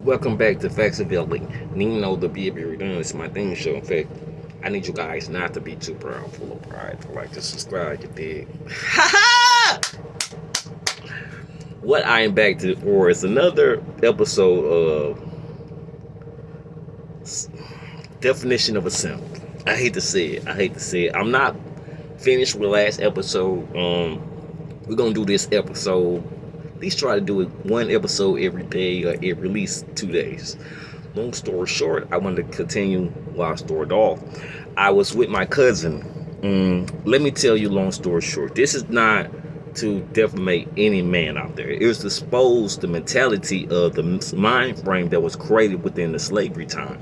Welcome back to Facts of LA. Nino the BB doing this is my theme show. In fact, I need you guys not to be too proud, full of pride. Like to subscribe, you dig? What I am back to for is another episode of definition of a simp. I hate to say it. I'm not finished with last episode. We're gonna do this episode. At least try to do it one episode every day or every at least 2 days. Long story short, I wanted to continue while I started off. I was with my cousin. Let me tell you, long story short, this is not to defamate any man out there. It was to expose the mentality of the mind frame that was created within the slavery time.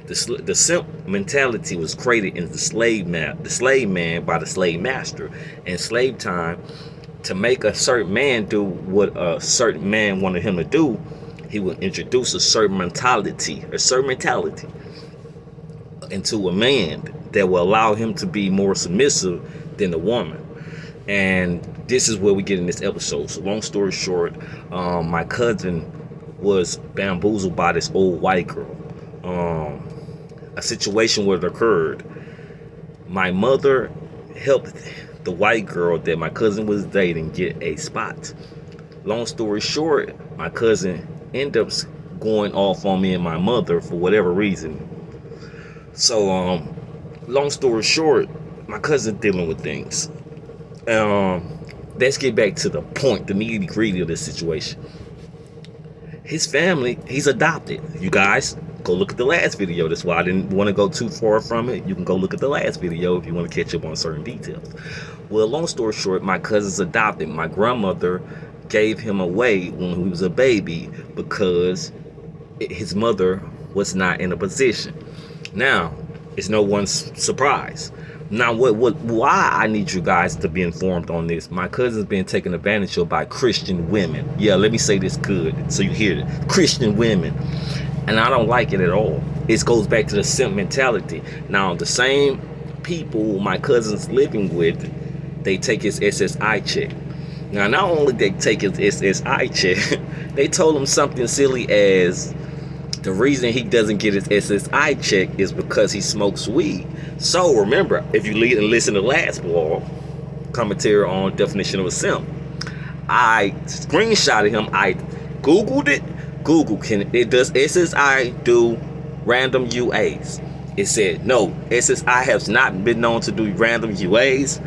The simp mentality was created in the slave man by the slave master. In slave time, to make a certain man do what a certain man wanted him to do, he would introduce a certain mentality into a man that will allow him to be more submissive than the woman. And this is where we get in this episode. So long story short, my cousin was bamboozled by this old white girl. A situation where it occurred. My mother helped the white girl that my cousin was dating get a spot. Long story short, my cousin ended up going off on me and my mother for whatever reason. So, long story short, my cousin dealing with things. Let's get back to the point, the nitty gritty of this situation. His family, he's adopted. You guys, go look at the last video. That's why I didn't want to go too far from it. You can go look at the last video if you want to catch up on certain details. Well, long story short, my cousin's adopted. My grandmother gave him away when he was a baby because his mother was not in a position. Now, it's no one's surprise. Now, why I need you guys to be informed on this. My cousin's being taken advantage of by Christian women. Yeah, let me say this good so you hear it. Christian women. And I don't like it at all. It goes back to the simp mentality. Now, the same people my cousin's living with, they take his SSI check. Now, not only they take his SSI check, they told him something silly as the reason he doesn't get his SSI check is because he smokes weed. So remember, if you listen to last blog commentary on definition of a simp, I screenshotted him. I Googled it. Google, does SSI do random UAs? It said no. SSI has not been known to do random UAs,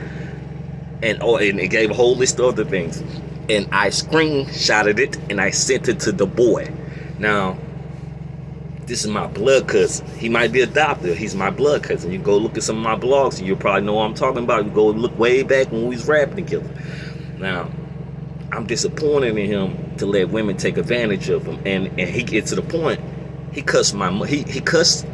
and it gave a whole list of other things. And I screenshotted it and I sent it to the boy. Now, this is my blood cousin. He might be adopted. He's my blood cousin. You go look at some of my blogs and you'll probably know what I'm talking about. You go look way back when we was rapping together. Now, I'm disappointed in him to let women take advantage of him. And he gets to the point, he cussed he cussed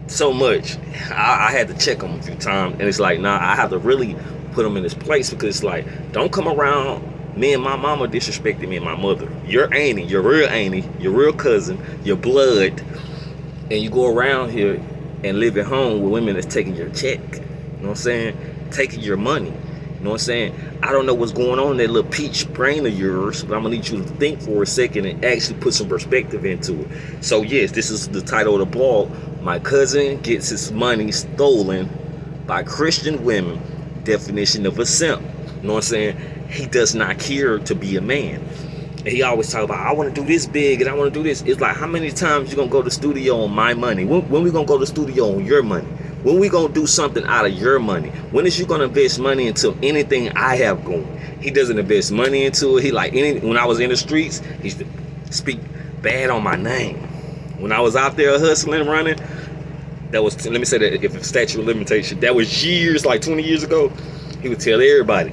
so much. I had to check him a few times. And it's like, nah, I have to really put him in his place because it's like, don't come around. Me and my mama disrespected me and my mother. Your auntie, your real cousin, your blood, and you go around here and live at home with women that's taking your check. You know what I'm saying? Taking your money. You know what I'm saying? I don't know what's going on in that little peach brain of yours, but I'm gonna need you to think for a second and actually put some perspective into it. So yes, this is the title of the blog. My cousin gets his money stolen by Christian women. Definition of a simp. You know what I'm saying? He does not care to be a man. And he always talk about, I want to do this big and I want to do this. It's like, how many times you gonna go to the studio on my money? When we gonna go to the studio on your money? When we gonna do something out of your money? When is you gonna invest money into anything I have going? He doesn't invest money into it. He when I was in the streets, he used to speak bad on my name. When I was out there hustling, running, that was, let me say that if it's statute of limitation, that was years, like 20 years ago, he would tell everybody,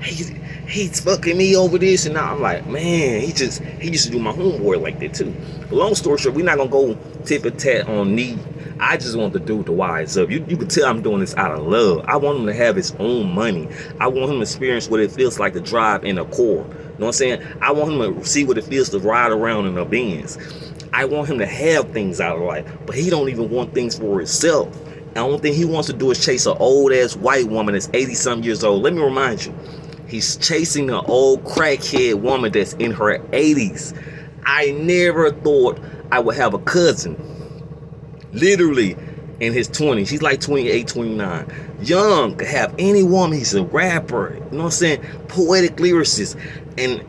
he's fucking me over this, and now I'm like, man, he used to do my homeboy like that too. But long story short, we're not gonna go tip and tat on need. I just want the dude to wise up. You can tell I'm doing this out of love. I want him to have his own money. I want him to experience what it feels like to drive in a car. You know what I'm saying? I want him to see what it feels to ride around in a Benz. I want him to have things out of life, but he don't even want things for himself. The only thing he wants to do is chase an old ass white woman that's 80-some years old. Let me remind you, he's chasing an old crackhead woman that's in her 80s. I never thought I would have a cousin, literally in his 20s. He's like 28, 29. Young, could have any woman. He's a rapper, you know what I'm saying? Poetic lyricist. And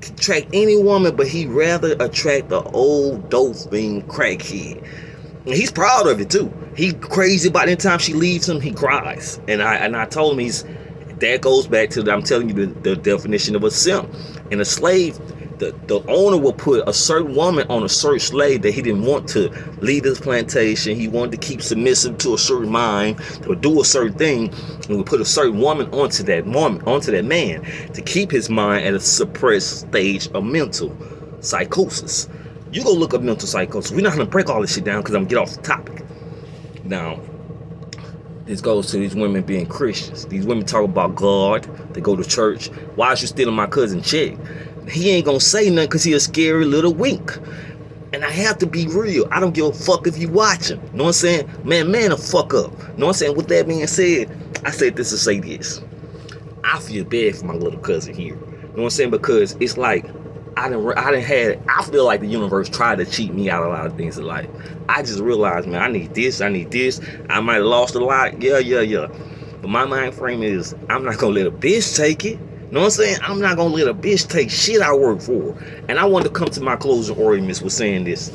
attract any woman, but he rather attract the old dope fiend crackhead. And he's proud of it too. He crazy about any time she leaves him, he cries. And I told him that goes back to I'm telling you the definition of a simp. And a slave, the owner will put a certain woman on a certain slave that he didn't want to lead his plantation. He wanted to keep submissive to a certain mind, to do a certain thing, and would put a certain woman onto that man to keep his mind at a suppressed stage of mental psychosis. You go look up mental psychosis. We're not gonna break all this shit down because I'm gonna get off the topic. Now, this goes to these women being Christians. These women talk about God. They go to church. Why is you stealing my cousin check? He ain't gonna say nothing because he a scary little wink. And I have to be real. I don't give a fuck if you watching. You know what I'm saying? Man the fuck up. You know what I'm saying? With that being said, I said this to say this. I feel bad for my little cousin here. You know what I'm saying? Because it's like I feel like the universe tried to cheat me out of a lot of things in life. I just realized, man, I need this. I might have lost a lot. Yeah. But my mind frame is I'm not gonna let a bitch take it. You know what I'm saying? I'm not gonna let a bitch take shit I work for. And I want to come to my closing arguments with saying this.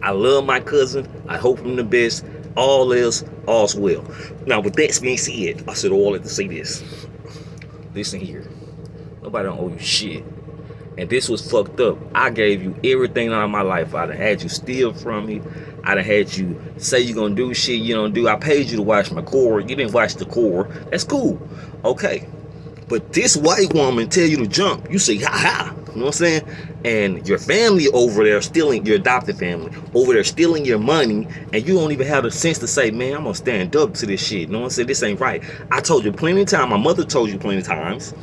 I love my cousin. I hope him the best. All's well. Now, with that being said, I said all that to say this. Listen here. Nobody don't owe you shit. And this was fucked up. I gave you everything out of my life. I done had you steal from me. I done had you say you're gonna do shit you don't do. I paid you to watch my core. You didn't watch the core. That's cool. Okay. But this white woman tell you to jump. You say, ha. You know what I'm saying? And your family over there stealing, your adopted family, over there stealing your money, and you don't even have the sense to say, man, I'm going to stand up to this shit. You know what I'm saying? This ain't right. I told you plenty of times. My mother told you plenty of times.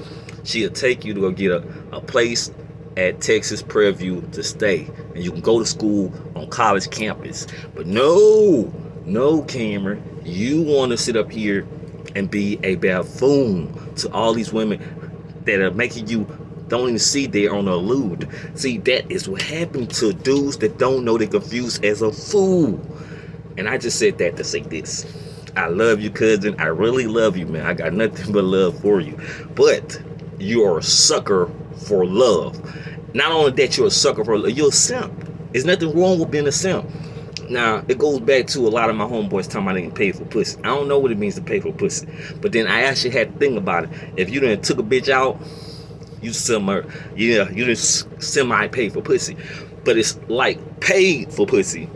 She'll take you to go get a place at Texas Prairie View to stay. And you can go to school on college campus. But no, Camren. You want to sit up here and be a buffoon to all these women that are making you don't even see they're on a lewd. See, that is what happened to dudes that don't know they're confused as a fool. And I just said that to say this. I love you, cousin. I really love you, man. I got nothing but love for you. But you are a sucker for love. Not only that, you're a sucker for love, you're a simp. There's nothing wrong with being a simp. Now, it goes back to a lot of my homeboys talking about they can pay for pussy. I don't know what it means to pay for pussy. But then I actually had to think about it. If you done took a bitch out, you just semi-paid for pussy. But it's like paid for pussy.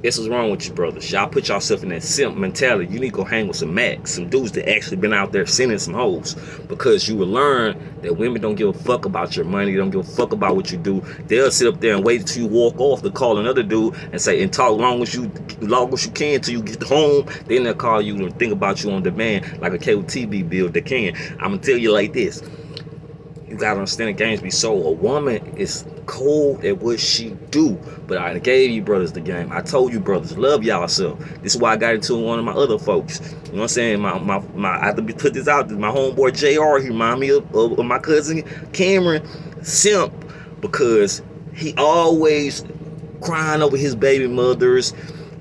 That's what's wrong with you, brothers. Y'all put yourself in that simp mentality. You need to go hang with some max, some dudes that actually been out there sending some hoes. Because you will learn that women don't give a fuck about your money. They don't give a fuck about what you do. They'll sit up there and wait until you walk off to call another dude and say, and talk long as you can till you get home. Then they'll call you and think about you on demand like a cable TV bill they can. I'm going to tell you like this. You gotta understand the games be so. A woman is cold at what she do. But I gave you brothers the game. I told you brothers, love y'all self. This is why I got into one of my other folks. You know what I'm saying? I have to put this out. My homeboy JR, he remind me of my cousin Camren, simp, because he always crying over his baby mothers,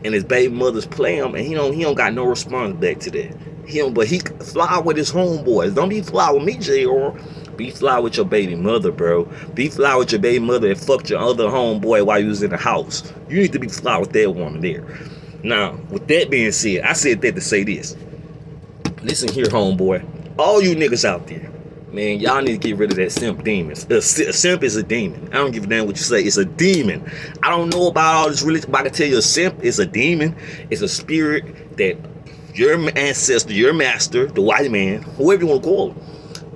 and his baby mothers play him, and he don't got no response back to that. But he fly with his homeboys. Don't be fly with me, JR. Be fly with your baby mother, bro. Be fly with your baby mother that fucked your other homeboy while you was in the house. You need to be fly with that woman there. Now, with that being said, I said that to say this. Listen here, homeboy. All you niggas out there, man, y'all need to get rid of that simp demon. A simp is a demon. I don't give a damn what you say. It's a demon. I don't know about all this religion, but I can tell you a simp is a demon. It's a spirit that your ancestor, your master, the white man, whoever you want to call him,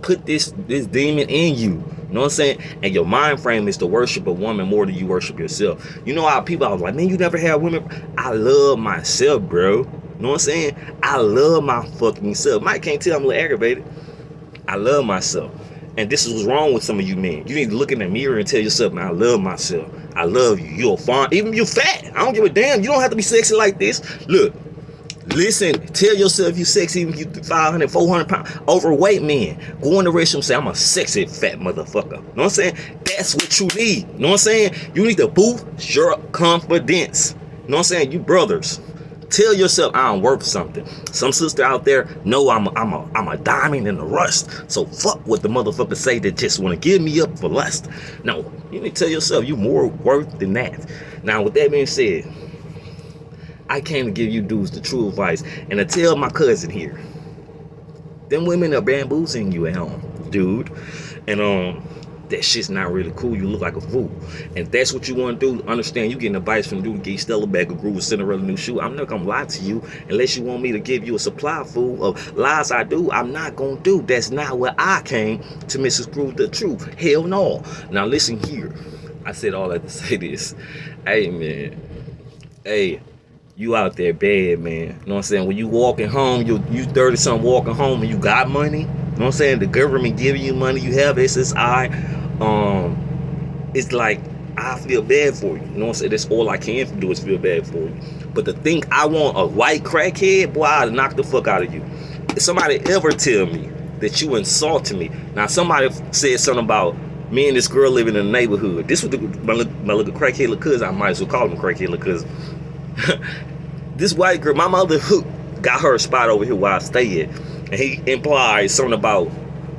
put this demon in you. You know what I'm saying? And your mind frame is to worship a woman more than you worship yourself. You know how people, I was like, man, you never had women. I love myself, bro. You know what I'm saying? I love my fucking self. Mike can't tell I'm a little aggravated. I love myself. And this is what's wrong with some of you men. You need to look in the mirror and tell yourself, man, I love myself. I love you. You're fine. Even if you're fat. I don't give a damn. You don't have to be sexy like this. Look, Listen, tell yourself you sexy, you 500, 400 pounds, overweight men. Go in the restroom and say, I'm a sexy fat motherfucker. You know what I'm saying? That's what you need. You know what I'm saying? You need to boost your confidence. You know what I'm saying? You brothers, tell yourself I'm worth something. Some sister out there know I'm a diamond in the rust. So fuck what the motherfuckers say that just want to give me up for lust. No, you need to tell yourself you more worth than that. Now, with that being said, I came to give you dudes the true advice and to tell my cousin here. Them women are bamboozling you at home, dude. And that shit's not really cool. You look like a fool. And if that's what you want to do, understand you getting advice from dude to get Stella bag of groove, Cinderella new shoe. I'm not gonna lie to you unless you want me to give you a supply full of lies I do. I'm not gonna do. That's not where I came to Mrs. Groove the truth. Hell no. Now listen here. I said all that to say this. Hey man. Hey. You out there bad, man. You know what I'm saying? When you walking home, you 30-something walking home and you got money. You know what I'm saying? The government giving you money. You have SSI. It's like, I feel bad for you. You know what I'm saying? That's all I can do is feel bad for you. But to think I want a white crackhead, boy, I'd knock the fuck out of you. If somebody ever tell me that you insulted me. Now, somebody said something about me and this girl living in the neighborhood. This was my little crackhead little cousin. I might as well call him crackhead little cousin. This white girl, my mother got her a spot over here where I stay at, and he implied something about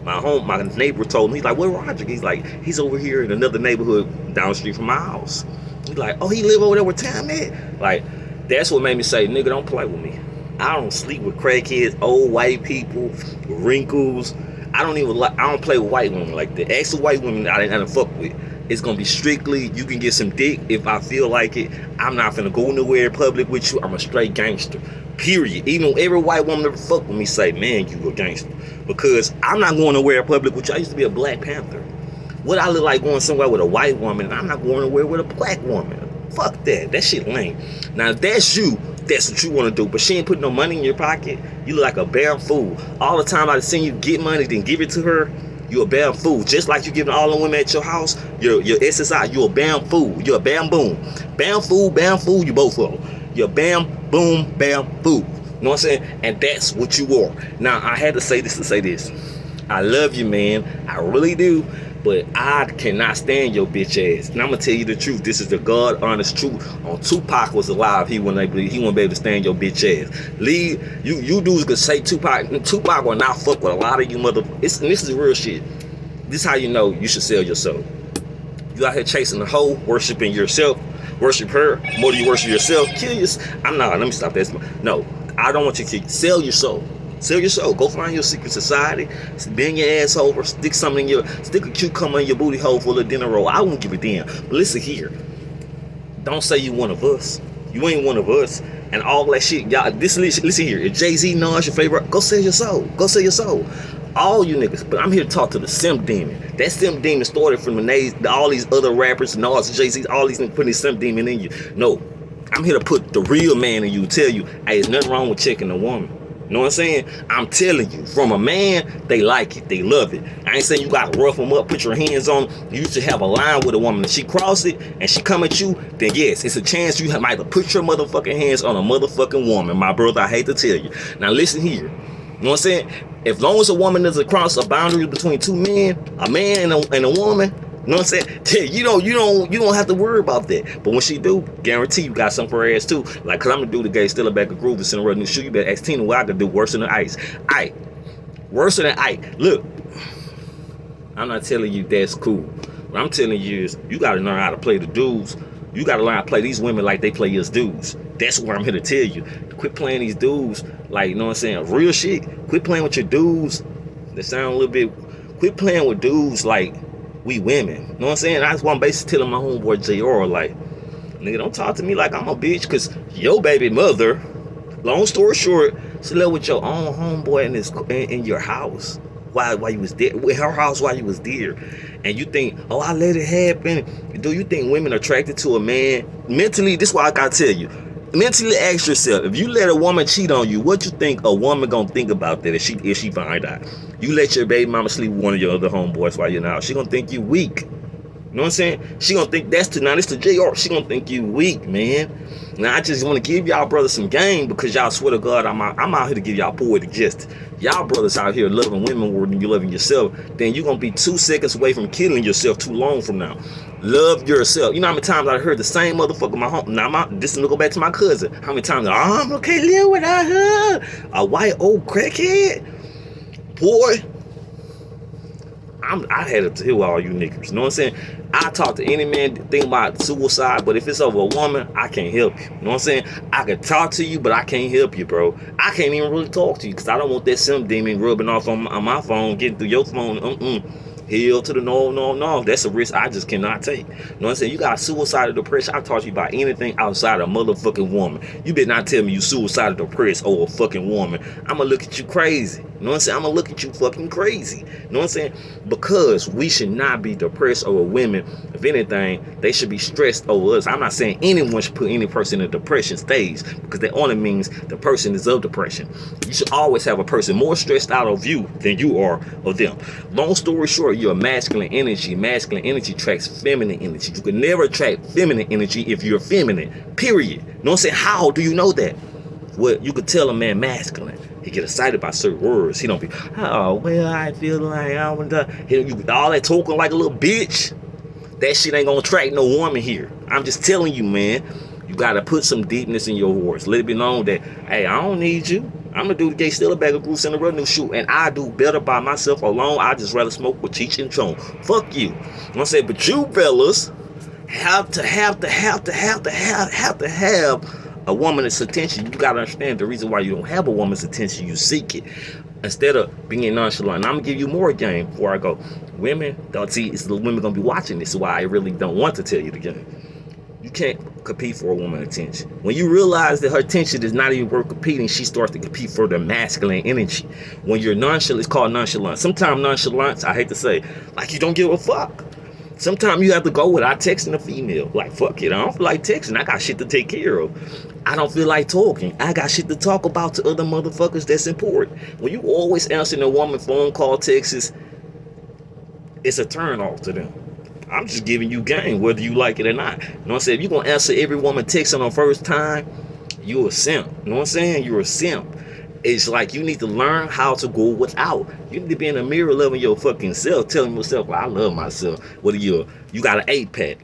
my home. My neighbor told me, he's like, where Roger? He's like, he's over here in another neighborhood down the street from my house. He's like, oh, he live over there where Tam at? Like, that's what made me say, nigga, don't play with me. I don't sleep with crackheads, old white people, wrinkles. I don't play with white women like that. Actual white women I didn't fuck with. It's gonna be strictly, you can get some dick if I feel like it. I'm not finna go nowhere in public with you. I'm a straight gangster. Period. Even every white woman that fuck with me say, man, you a gangster. Because I'm not going nowhere in public with you. I used to be a Black Panther. What I look like going somewhere with a white woman, I'm not going nowhere with a black woman. Fuck that. That shit lame. Now if that's you, that's what you want to do. But she ain't putting no money in your pocket. You look like a damn fool. All the time I've seen you get money, then give it to her. You're a damn fool. Just like you giving all the women at your house, your SSI, you're a bam fool. You're a bam boom. Bam fool, you both of them. You're bam boom, bam fool. You know what I'm saying? And that's what you are. Now, I had to say this to say this. I love you, man. I really do. But I cannot stand your bitch ass. And I'm gonna tell you the truth. This is the God honest truth. On Tupac was alive, he wouldn't be able to stand your bitch ass. Leave you dudes could say Tupac will not fuck with a lot of you this is real shit. This is how you know you should sell your soul. You out here chasing the hoe, worshiping yourself, worship her more than you worship yourself. Kill yourself. Let me stop that. No, I don't want you to sell your soul. Sell your soul. Go find your secret society. Bend your ass over. Stick a cucumber in your booty hole full of dinner roll. I won't give a damn. But listen here. Don't say you one of us. You ain't one of us. And all that shit. Y'all, listen here. If Jay-Z, Nas your favorite, go sell your soul. Go sell your soul. All you niggas. But I'm here to talk to the simp demon. That simp demon started from all these other rappers, Nas, Jay-Z, all these niggas putting this simp demon in you. No. I'm here to put the real man in you. Tell you, hey, there's nothing wrong with checking a woman. You know what I'm saying? I'm telling you, from a man, they like it. They love it. I ain't saying you got to rough them up, put your hands on them. You should have a line with a woman. If she cross it and she come at you, then yes, it's a chance you might have put your motherfucking hands on a motherfucking woman. My brother, I hate to tell you. Now listen here. You know what I'm saying? As long as a woman doesn't cross a boundary between two men, a man and a woman, you know what I'm saying? You don't have to worry about that. But when she do, guarantee you got something for her ass too. Like, cause I'm gonna do the gay still a bag of groove and send her a new shoe. You better ask Tina what I could do worse than the ice. Ike. Worse than the Ike. Look, I'm not telling you that's cool. What I'm telling you is you gotta learn how to play the dudes. You gotta learn how to play these women like they play us dudes. That's what I'm here to tell you. Quit playing these dudes like, you know what I'm saying? Real shit. Quit playing with your dudes that sound a little bit. Quit playing with dudes like we women. You know what I'm saying? That's why I'm basically telling my homeboy JR, like, nigga, don't talk to me like I'm a bitch, cause your baby mother, long story short, slept with your own homeboy in your house while you was there, with her house while you was there. And you think, oh, I let it happen. Do you think women are attracted to a man? Mentally, this is why I gotta tell you. Mentally ask yourself, if you let a woman cheat on you, what you think a woman gonna think about that if she find out? You let your baby mama sleep with one of your other homeboys while you're in the house. She gonna think you weak. You know what I'm saying? She gonna think that's now this the JR. She gonna think you weak, man. Now I just want to give y'all brothers some game because y'all swear to God I'm out here to give y'all poetic justice. Y'all brothers out here loving women more than you loving yourself. Then you gonna be 2 seconds away from killing yourself too long from now. Love yourself. You know how many times I heard the same motherfucker my home. Now this is to go back to my cousin. How many times I can't live without her? A white old crackhead, boy. I had to hear all you niggas. You know what I'm saying? I talk to any man think about suicide, but if it's over a woman, I can't help you. You know what I'm saying? I can talk to you, but I can't help you, bro. I can't even really talk to you because I don't want that simp demon rubbing off on my phone, getting through your phone. Hell to the no. That's a risk I just cannot take. You know what I'm saying? You got suicidal depression. I talk to you about anything outside a motherfucking woman. You better not tell me you suicidal depressed over a fucking woman. I'ma look at you crazy. You know what I'm saying? I'ma look at you fucking crazy. You know what I'm saying? Because we should not be depressed over women. If anything, they should be stressed over us. I'm not saying anyone should put any person in a depression stage because that only means the person is of depression. You should always have a person more stressed out of you than you are of them. Long story short, you're a masculine energy. Masculine energy attracts feminine energy. You can never attract feminine energy if you're feminine, period. You know what I'm saying? How do you know that? Well, you could tell a man masculine. He get excited by certain words. He don't be, oh, well, I feel like I want to. All that talking like a little bitch. That shit ain't gonna attract no woman here. I'm just telling you, man. You gotta put some deepness in your voice. Let it be known that, hey, I don't need you. I'm gonna do the gay still a bag of Goose and a revenue shoot, and I do better by myself alone. I just rather smoke with Cheech and Chong. Fuck you. I'm gonna say, but you fellas have to have a woman's attention. You gotta understand the reason why you don't have a woman's attention. You seek it instead of being nonchalant. And I'm gonna give you more game before I go. Women don't see. It's the women gonna be watching this. Is why I really don't want to tell you the game. You can't compete for a woman's attention. When you realize that her attention is not even worth competing, she starts to compete for the masculine energy. When you're nonchalant, it's called nonchalance. Sometimes nonchalance, I hate to say, like you don't give a fuck. Sometimes you have to go without texting a female. Like, fuck it, I don't feel like texting. I got shit to take care of. I don't feel like talking. I got shit to talk about to other motherfuckers that's important. When you always answering a woman phone call, texts, it's a turn off to them. I'm just giving you game, whether you like it or not. You know what I'm saying? If you're going to answer every woman texting on first time, you're a simp. You know what I'm saying? You're a simp. It's like you need to learn how to go without. You need to be in the mirror loving your fucking self, telling yourself, well, I love myself. Whether you got an 8-pack.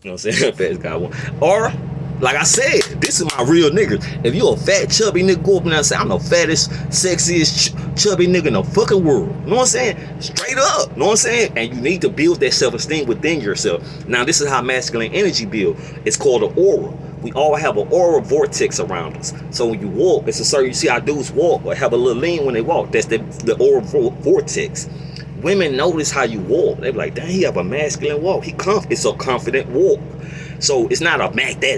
You know what I'm saying? Fat's got one. Or, like I said, this is my real niggas. If you a fat, chubby nigga, go up and say, I'm the fattest, sexiest, chubby nigga in the fucking world. You know what I'm saying? Straight up. You know what I'm saying? And you need to build that self-esteem within yourself. Now, this is how masculine energy build. It's called an aura. We all have an aura vortex around us. So when you walk, it's a certain, you see how dudes walk or have a little lean when they walk. That's the aura vortex. Women notice how you walk. They be like, dang, he have a masculine walk. It's a confident walk. So it's not a Mac Daddy